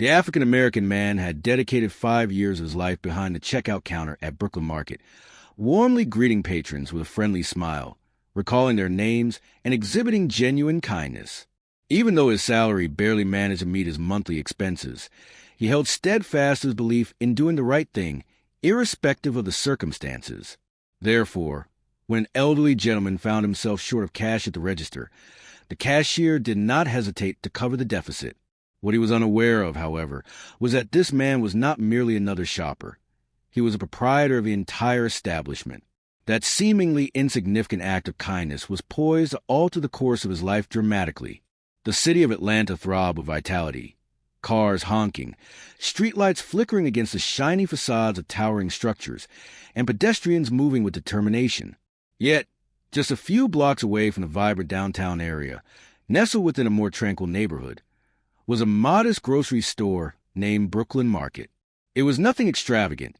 The African-American man had dedicated 5 years of his life behind the checkout counter at Brooklyn Market, warmly greeting patrons with a friendly smile, recalling their names and exhibiting genuine kindness. Even though his salary barely managed to meet his monthly expenses, he held steadfast his belief in doing the right thing, irrespective of the circumstances. Therefore, when an elderly gentleman found himself short of cash at the register, the cashier did not hesitate to cover the deficit. What he was unaware of, however, was that this man was not merely another shopper. He was a proprietor of the entire establishment. That seemingly insignificant act of kindness was poised to alter the course of his life dramatically. The city of Atlanta throbbed with vitality. Cars honking, streetlights flickering against the shiny facades of towering structures, and pedestrians moving with determination. Yet, just a few blocks away from the vibrant downtown area, nestled within a more tranquil neighborhood, was a modest grocery store named Brooklyn Market. It was nothing extravagant,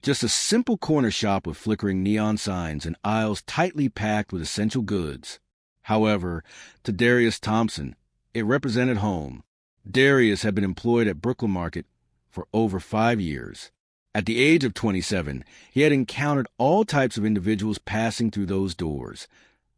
just a simple corner shop with flickering neon signs and aisles tightly packed with essential goods. However, to Darius Thompson, it represented home. Darius had been employed at Brooklyn Market for over 5 years. At the age of 27, he had encountered all types of individuals passing through those doors: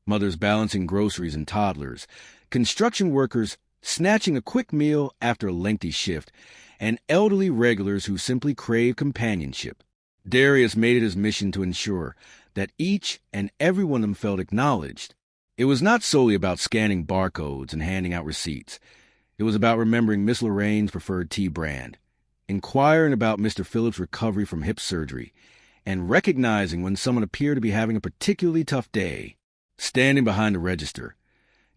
mothers balancing groceries and toddlers, construction workers snatching a quick meal after a lengthy shift, and elderly regulars who simply craved companionship. Darius made it his mission to ensure that each and every one of them felt acknowledged. It was not solely about scanning barcodes and handing out receipts. It was about remembering Miss Lorraine's preferred tea brand, inquiring about Mr. Phillips' recovery from hip surgery, and recognizing when someone appeared to be having a particularly tough day. Standing behind the register,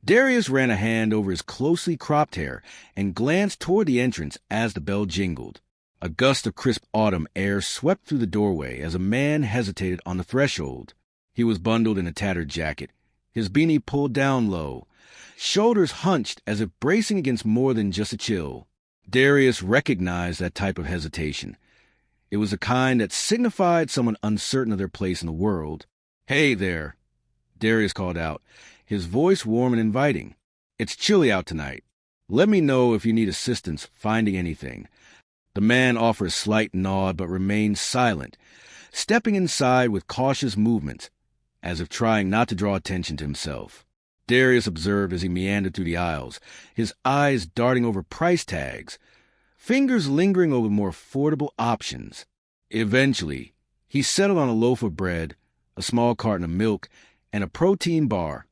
Darius ran a hand over his closely cropped hair and glanced toward the entrance as the bell jingled. A gust of crisp autumn air swept through the doorway as a man hesitated on the threshold. He was bundled in a tattered jacket, his beanie pulled down low, shoulders hunched as if bracing against more than just a chill. Darius recognized that type of hesitation. It was the kind that signified someone uncertain of their place in the world. "Hey there," Darius called out, his voice warm and inviting. "It's chilly out tonight. Let me know if you need assistance finding anything." The man offered a slight nod but remained silent, stepping inside with cautious movements, as if trying not to draw attention to himself. Darius observed as he meandered through the aisles, his eyes darting over price tags, fingers lingering over more affordable options. Eventually, he settled on a loaf of bread, a small carton of milk, and a protein bar,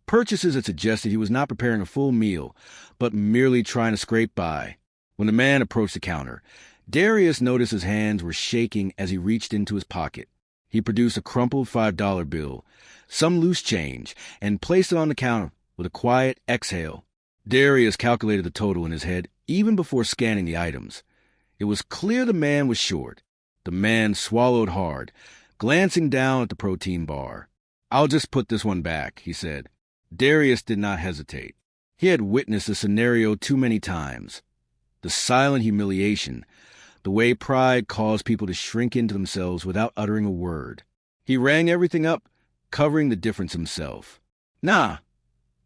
purchases that suggested he was not preparing a full meal, but merely trying to scrape by. When the man approached the counter, Darius noticed his hands were shaking as he reached into his pocket. He produced a crumpled $5 bill, some loose change, and placed it on the counter with a quiet exhale. Darius calculated the total in his head even before scanning the items. It was clear the man was short. The man swallowed hard, glancing down at the protein bar. "I'll just put this one back," he said. Darius did not hesitate. He had witnessed the scenario too many times. The silent humiliation, the way pride caused people to shrink into themselves without uttering a word. He rang everything up, covering the difference himself. "Nah,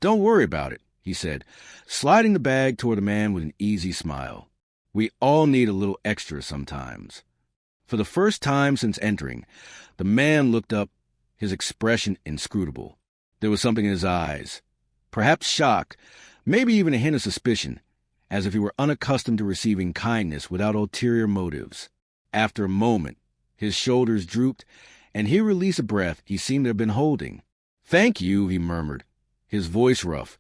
don't worry about it," he said, sliding the bag toward the man with an easy smile. "We all need a little extra sometimes." For the first time since entering, the man looked up, his expression inscrutable. There was something in his eyes, perhaps shock, maybe even a hint of suspicion, as if he were unaccustomed to receiving kindness without ulterior motives. After a moment, his shoulders drooped, and he released a breath he seemed to have been holding. "Thank you," he murmured, his voice rough,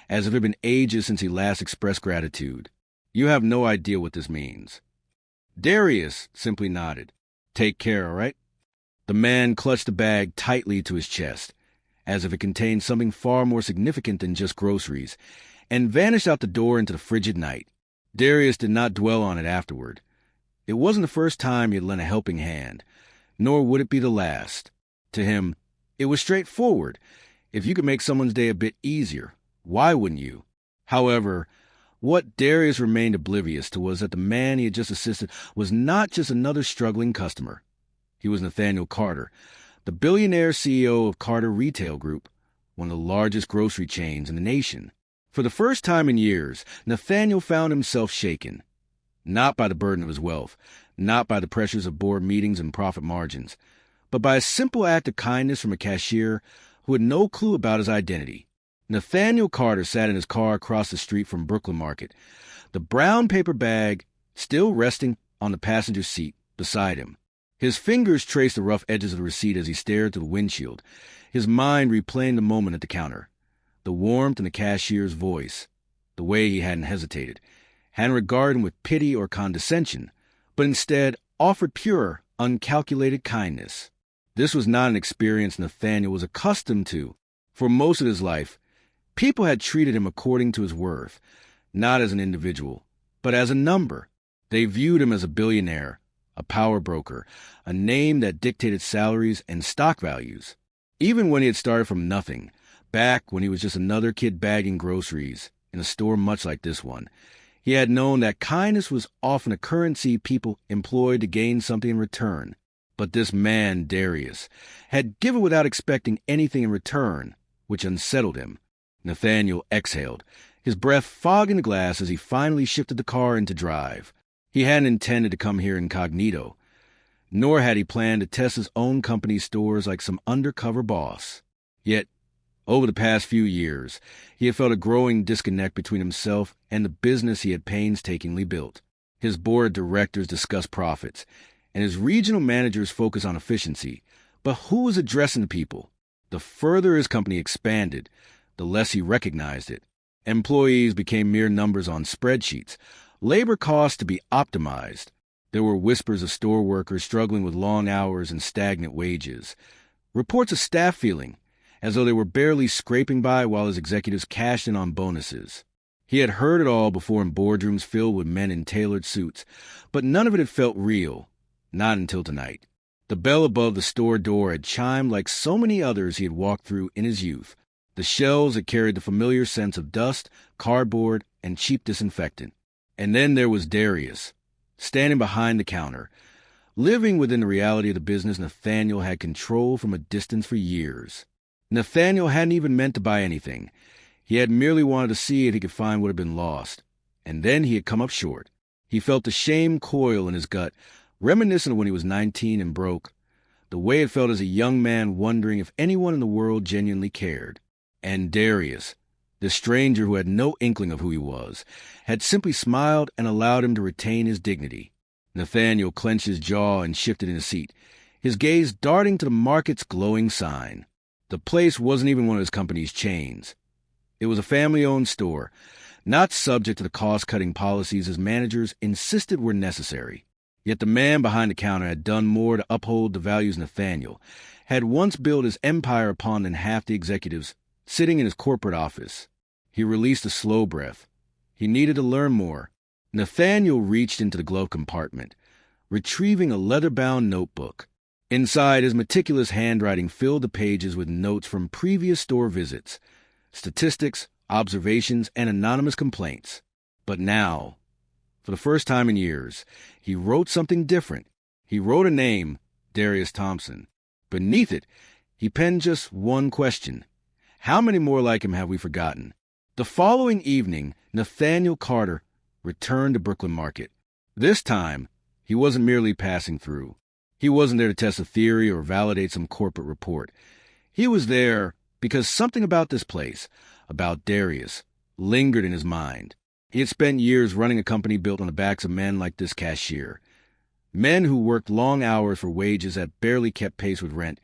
as if it had been ages since he last expressed gratitude. "You have no idea what this means." Darius simply nodded. "Take care, all right?" The man clutched the bag tightly to his chest, as if it contained something far more significant than just groceries, and vanished out the door into the frigid night. Darius did not dwell on it afterward. It wasn't the first time he had lent a helping hand, nor would it be the last. To him, it was straightforward. If you could make someone's day a bit easier, why wouldn't you? However, what Darius remained oblivious to was that the man he had just assisted was not just another struggling customer. He was Nathaniel Carter, the billionaire CEO of Carter Retail Group, one of the largest grocery chains in the nation. For the first time in years, Nathaniel found himself shaken. not by the burden of his wealth, not by the pressures of board meetings and profit margins, but by a simple act of kindness from a cashier who had no clue about his identity. Nathaniel Carter sat in his car across the street from Brooklyn Market, the brown paper bag still resting on the passenger seat beside him. His fingers traced the rough edges of the receipt as he stared through the windshield, his mind replaying the moment at the counter. The warmth in the cashier's voice, the way he hadn't hesitated, hadn't regarded him with pity or condescension, but instead offered pure, uncalculated kindness. This was not an experience Nathaniel was accustomed to. For most of his life, people had treated him according to his worth, not as an individual, but as a number. They viewed him as a billionaire, a power broker, a name that dictated salaries and stock values. Even when he had started from nothing, back when he was just another kid bagging groceries in a store much like this one, he had known that kindness was often a currency people employed to gain something in return. But this man, Darius, had given without expecting anything in return, which unsettled him. Nathaniel exhaled, his breath fogging the glass as he finally shifted the car into drive. He hadn't intended to come here incognito, nor had he planned to test his own company's stores like some undercover boss. Yet, over the past few years, he had felt a growing disconnect between himself and the business he had painstakingly built. His board of directors discussed profits, and his regional managers focused on efficiency. But who was addressing the people? The further his company expanded, the less he recognized it. Employees became mere numbers on spreadsheets, labor costs to be optimized. There were whispers of store workers struggling with long hours and stagnant wages, reports of staff feeling as though they were barely scraping by while his executives cashed in on bonuses. He had heard it all before in boardrooms filled with men in tailored suits, but none of it had felt real, not until tonight. The bell above the store door had chimed like so many others he had walked through in his youth. The shelves had carried the familiar sense of dust, cardboard, and cheap disinfectant. And then there was Darius, standing behind the counter, living within the reality of the business Nathaniel had controlled from a distance for years. Nathaniel hadn't even meant to buy anything. He had merely wanted to see if he could find what had been lost. And then he had come up short. He felt the shame coil in his gut, reminiscent of when he was 19 and broke, the way it felt as a young man wondering if anyone in the world genuinely cared. And Darius, the stranger who had no inkling of who he was, had simply smiled and allowed him to retain his dignity. Nathaniel clenched his jaw and shifted in his seat, his gaze darting to the market's glowing sign. The place wasn't even one of his company's chains. It was a family-owned store, not subject to the cost-cutting policies his managers insisted were necessary. Yet the man behind the counter had done more to uphold the values Nathaniel had once built his empire upon than half the executives sitting in his corporate office. He released a slow breath. He needed to learn more. Nathaniel reached into the glove compartment, retrieving a leather-bound notebook. Inside, his meticulous handwriting filled the pages with notes from previous store visits, statistics, observations, and anonymous complaints. But now, for the first time in years, he wrote something different. He wrote a name, Darius Thompson. Beneath it, he penned just one question. How many more like him have we forgotten? The following evening, Nathaniel Carter returned to Brooklyn Market. This time, he wasn't merely passing through. He wasn't there to test a theory or validate some corporate report. He was there because something about this place, about Darius, lingered in his mind. He had spent years running a company built on the backs of men like this cashier. Men who worked long hours for wages that barely kept pace with rent.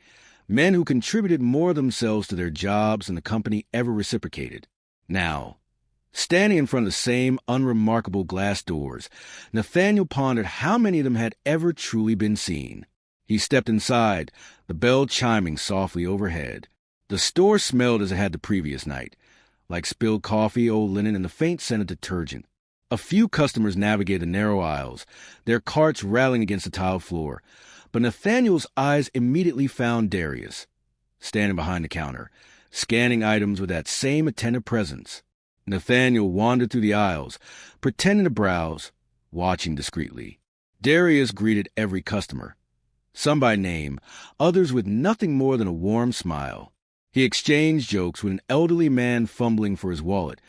Men who contributed more of themselves to their jobs than the company ever reciprocated. Now, standing in front of the same unremarkable glass doors, Nathaniel pondered how many of them had ever truly been seen. He stepped inside, the bell chiming softly overhead. The store smelled as it had the previous night, like spilled coffee, old linen, and the faint scent of detergent. A few customers navigated the narrow aisles, their carts rattling against the tiled floor. But Nathaniel's eyes immediately found Darius, standing behind the counter, scanning items with that same attentive presence. Nathaniel wandered through the aisles, pretending to browse, watching discreetly. Darius greeted every customer, some by name, others with nothing more than a warm smile. He exchanged jokes with an elderly man fumbling for his wallet,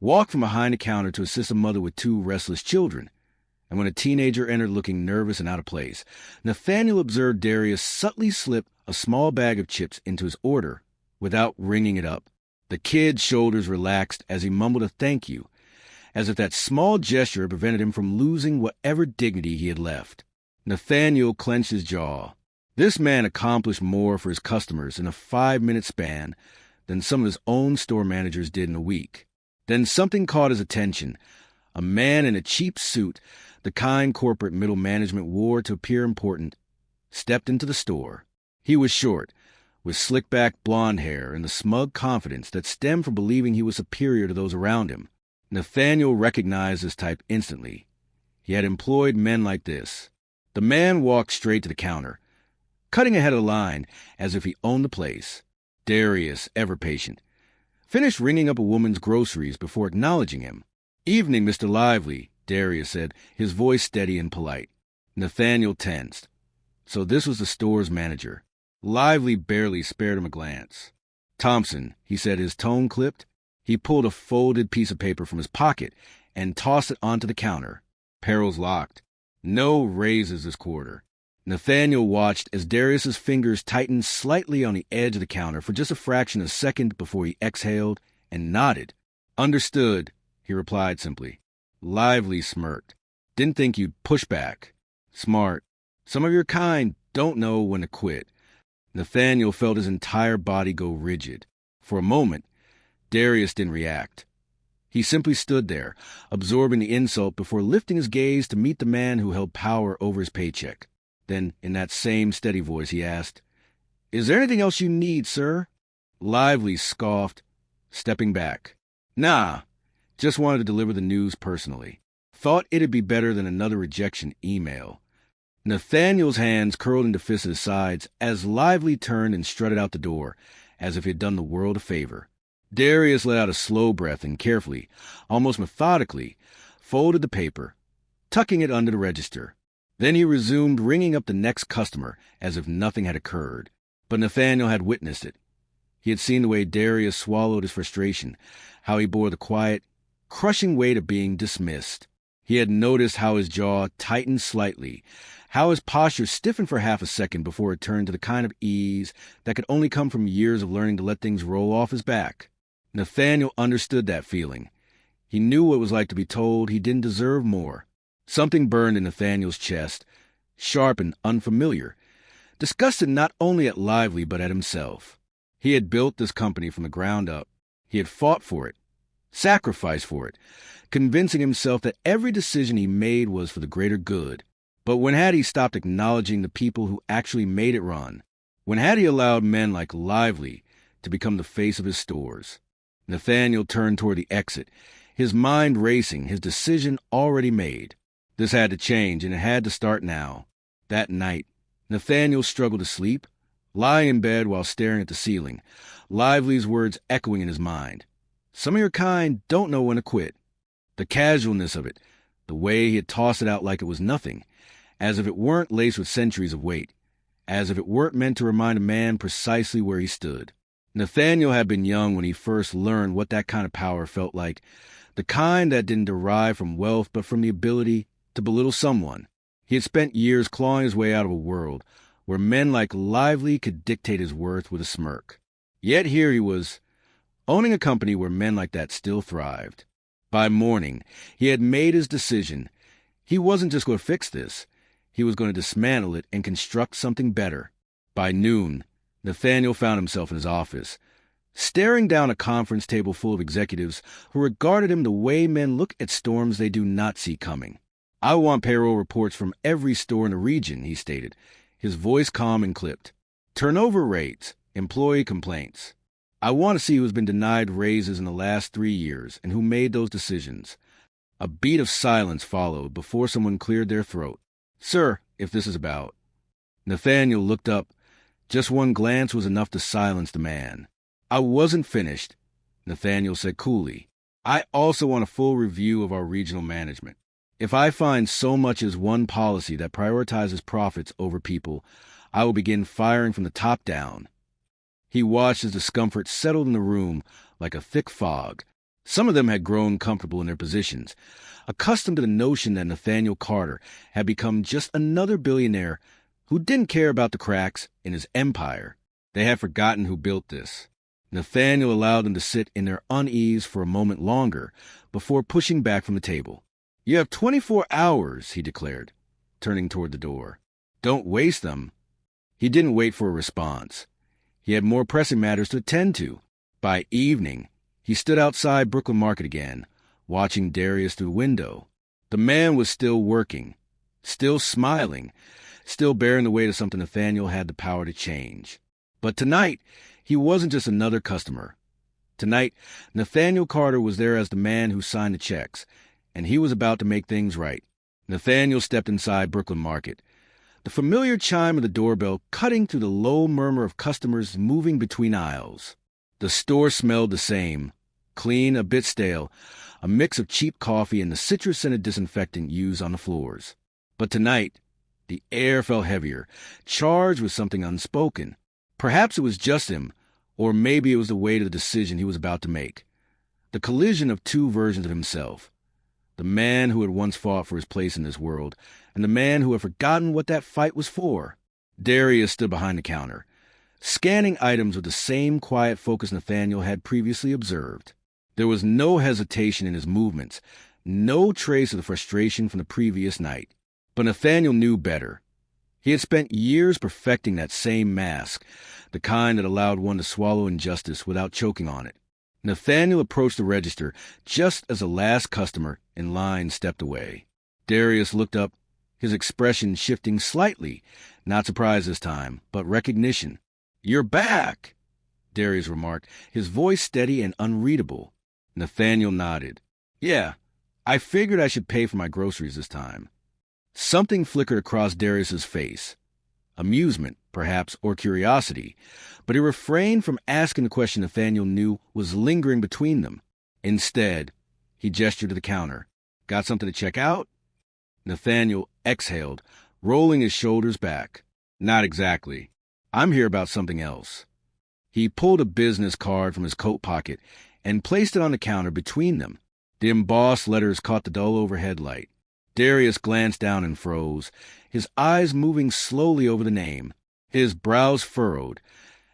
walked from behind the counter to assist a mother with two restless children, and when a teenager entered looking nervous and out of place, Nathaniel observed Darius subtly slip a small bag of chips into his order without ringing it up. The kid's shoulders relaxed as he mumbled a thank you, as if that small gesture prevented him from losing whatever dignity he had left. Nathaniel clenched his jaw. This man accomplished more for his customers in a 5-minute span than some of his own store managers did in a week. Then something caught his attention. A man in a cheap suit, the kind corporate middle management wore to appear important, stepped into the store. He was short, with slick-back blonde hair and the smug confidence that stemmed from believing he was superior to those around him. Nathaniel recognized this type instantly. He had employed men like this. The man walked straight to the counter, cutting ahead of the line as if he owned the place. Darius, ever patient, finished ringing up a woman's groceries before acknowledging him. "Evening, Mr. Lively," Darius said, his voice steady and polite. Nathaniel tensed. So this was the store's manager. Lively barely spared him a glance. "Thompson," he said, his tone clipped. He pulled a folded piece of paper from his pocket and tossed it onto the counter. "Perril's locked. No raises this quarter." Nathaniel watched as Darius's fingers tightened slightly on the edge of the counter for just a fraction of a second before he exhaled and nodded. "Understood," he replied simply. Lively smirked. "Didn't think you'd push back. Smart. Some of your kind don't know when to quit." Nathaniel felt his entire body go rigid. For a moment, Darius didn't react. He simply stood there, absorbing the insult before lifting his gaze to meet the man who held power over his paycheck. Then, in that same steady voice, he asked, "Is there anything else you need, sir?" Lively scoffed, stepping back. "Nah, just wanted to deliver the news personally. Thought it'd be better than another rejection email." Nathaniel's hands curled into fists at his sides as Lively turned and strutted out the door, as if he had done the world a favor. Darius let out a slow breath and carefully, almost methodically, folded the paper, tucking it under the register. Then he resumed ringing up the next customer as if nothing had occurred. But Nathaniel had witnessed it. He had seen the way Darius swallowed his frustration, how he bore the quiet, crushing weight of being dismissed. He had noticed how his jaw tightened slightly, how his posture stiffened for half a second before it turned to the kind of ease that could only come from years of learning to let things roll off his back. Nathaniel understood that feeling. He knew what it was like to be told he didn't deserve more. Something burned in Nathaniel's chest, sharp and unfamiliar, disgusted not only at Lively but at himself. He had built this company from the ground up. He had fought for it, sacrificed for it, convincing himself that every decision he made was for the greater good. But when had he stopped acknowledging the people who actually made it run? When had he allowed men like Lively to become the face of his stores? Nathaniel turned toward the exit, his mind racing, his decision already made. This had to change, and it had to start now. That night, Nathaniel struggled to sleep, lying in bed while staring at the ceiling, Lively's words echoing in his mind. Some of your kind don't know when to quit. The casualness of it, the way he had tossed it out like it was nothing, as if it weren't laced with centuries of weight, as if it weren't meant to remind a man precisely where he stood. Nathaniel had been young when he first learned what that kind of power felt like, the kind that didn't derive from wealth but from the ability to belittle someone. He had spent years clawing his way out of a world where men like Lively could dictate his worth with a smirk. Yet here he was, owning a company where men like that still thrived. By morning, he had made his decision. He wasn't just going to fix this. He was going to dismantle it and construct something better. By noon, Nathaniel found himself in his office, staring down a conference table full of executives who regarded him the way men look at storms they do not see coming. "I want payroll reports from every store in the region," he stated, his voice calm and clipped. "Turnover rates, employee complaints. I want to see who's been denied raises in the last 3 years and who made those decisions." A beat of silence followed before someone cleared their throat. "Sir, if this is about..." Nathaniel looked up. Just one glance was enough to silence the man. "I wasn't finished," Nathaniel said coolly. "I also want a full review of our regional management. If I find so much as one policy that prioritizes profits over people, I will begin firing from the top down." He watched as discomfort settled in the room like a thick fog, Some of them had grown comfortable in their positions, accustomed to the notion that Nathaniel Carter had become just another billionaire who didn't care about the cracks in his empire. They had forgotten who built this. Nathaniel allowed them to sit in their unease for a moment longer before pushing back from the table. "You have 24 hours, he declared, turning toward the door. "Don't waste them." He didn't wait for a response. He had more pressing matters to attend to. By evening, he stood outside Brooklyn Market again, watching Darius through the window. The man was still working, still smiling, still bearing the weight of something Nathaniel had the power to change. But tonight, he wasn't just another customer. Tonight, Nathaniel Carter was there as the man who signed the checks, and he was about to make things right. Nathaniel stepped inside Brooklyn Market, the familiar chime of the doorbell cutting through the low murmur of customers moving between aisles. The store smelled the same, clean, a bit stale, a mix of cheap coffee and the citrus-scented disinfectant used on the floors. But tonight, the air felt heavier, charged with something unspoken. Perhaps it was just him, or maybe it was the weight of the decision he was about to make. The collision of two versions of himself. The man who had once fought for his place in this world, and the man who had forgotten what that fight was for. Darius stood behind the counter, scanning items with the same quiet focus Nathaniel had previously observed. There was no hesitation in his movements, no trace of the frustration from the previous night. But Nathaniel knew better. He had spent years perfecting that same mask, the kind that allowed one to swallow injustice without choking on it. Nathaniel approached the register just as the last customer in line stepped away. Darius looked up, his expression shifting slightly, not surprise this time, but recognition. "You're back," Darius remarked, his voice steady and unreadable. Nathaniel nodded. "Yeah, I figured I should pay for my groceries this time." Something flickered across Darius's face. Amusement, perhaps, or curiosity, but he refrained from asking the question Nathaniel knew was lingering between them. Instead, he gestured to the counter. "Got something to check out?" Nathaniel exhaled, rolling his shoulders back. "Not exactly. I'm here about something else." He pulled a business card from his coat pocket and placed it on the counter between them. The embossed letters caught the dull overhead light. Darius glanced down and froze, his eyes moving slowly over the name. His brows furrowed,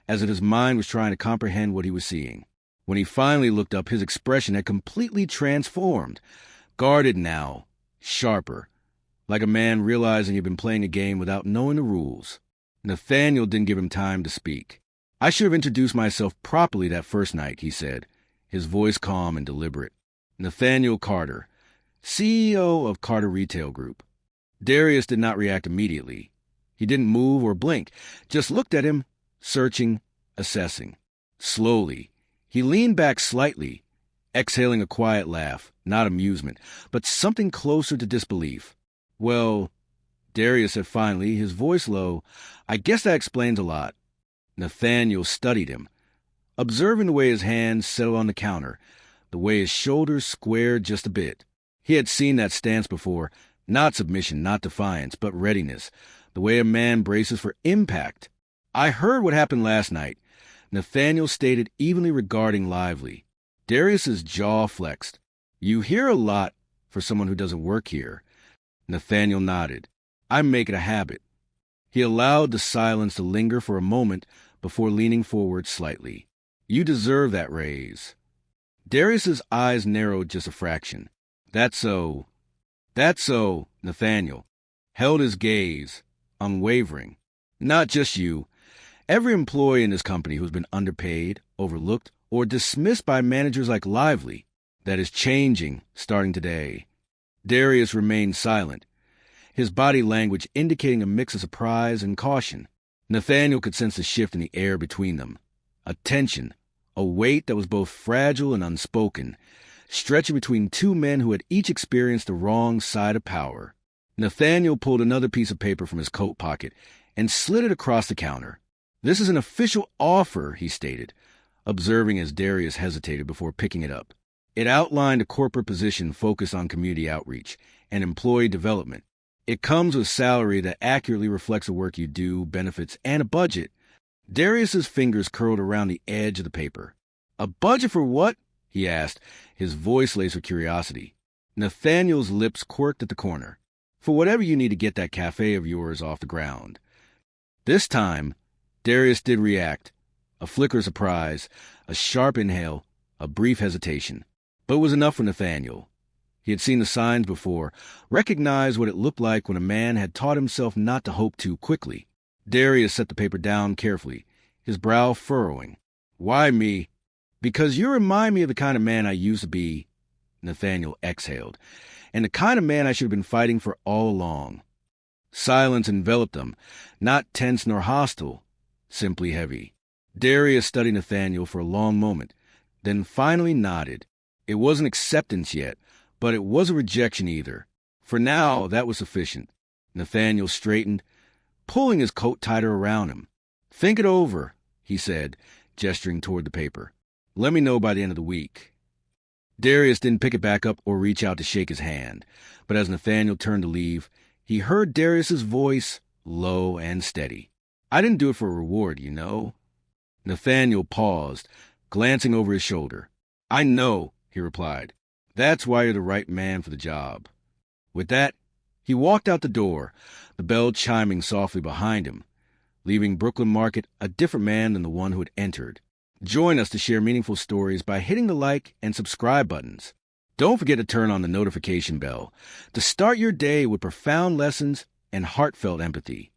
as if his mind was trying to comprehend what he was seeing. When he finally looked up, his expression had completely transformed, guarded now, sharper, like a man realizing he had been playing a game without knowing the rules. Nathaniel didn't give him time to speak. "I should have introduced myself properly that first night," he said, his voice calm and deliberate. "Nathaniel Carter, CEO of Carter Retail Group." Darius did not react immediately. He didn't move or blink, just looked at him, searching, assessing. Slowly, he leaned back slightly, exhaling a quiet laugh, not amusement, but something closer to disbelief. "Well," Darius said finally, his voice low, "I guess that explains a lot." Nathaniel studied him, observing the way his hands settled on the counter, the way his shoulders squared just a bit. He had seen that stance before, not submission, not defiance, but readiness, the way a man braces for impact. "I heard what happened last night," Nathaniel stated evenly regarding Lively. Darius's jaw flexed. "You hear a lot for someone who doesn't work here." Nathaniel nodded. "I make it a habit." He allowed the silence to linger for a moment before leaning forward slightly. "You deserve that raise." Darius's eyes narrowed just a fraction. That's so, Nathaniel held his gaze, unwavering. "Not just you. Every employee in this company who's been underpaid, overlooked, or dismissed by managers like Lively. That is changing starting today." Darius remained silent, his body language indicating a mix of surprise and caution. Nathaniel could sense the shift in the air between them. A tension, a weight that was both fragile and unspoken, stretching between two men who had each experienced the wrong side of power. Nathaniel pulled another piece of paper from his coat pocket and slid it across the counter. "This is an official offer," he stated, observing as Darius hesitated before picking it up. It outlined a corporate position focused on community outreach and employee development. "It comes with salary that accurately reflects the work you do, benefits, and a budget." Darius's fingers curled around the edge of the paper. "A budget for what?" he asked, his voice laced with curiosity. Nathaniel's lips quirked at the corner. For whatever you need to get that cafe of yours off the ground. This time, Darius did react. A flicker of surprise, a sharp inhale, a brief hesitation. But it was enough for Nathaniel. He had seen the signs before, recognized what it looked like when a man had taught himself not to hope too quickly. Darius set the paper down carefully, his brow furrowing. Why me? Because you remind me of the kind of man I used to be, Nathaniel exhaled, and the kind of man I should have been fighting for all along. Silence enveloped them, not tense nor hostile, simply heavy. Darius studied Nathaniel for a long moment, then finally nodded. It wasn't acceptance yet, but it wasn't rejection either. For now, that was sufficient. Nathaniel straightened, pulling his coat tighter around him. Think it over, he said, gesturing toward the paper. Let me know by the end of the week. Darius didn't pick it back up or reach out to shake his hand, but as Nathaniel turned to leave, he heard Darius's voice, low and steady. I didn't do it for a reward, you know. Nathaniel paused, glancing over his shoulder. I know, he replied. That's why you're the right man for the job. With that, he walked out the door, the bell chiming softly behind him, leaving Brooklyn Market a different man than the one who had entered. Join us to share meaningful stories by hitting the like and subscribe buttons. Don't forget to turn on the notification bell to start your day with profound lessons and heartfelt empathy.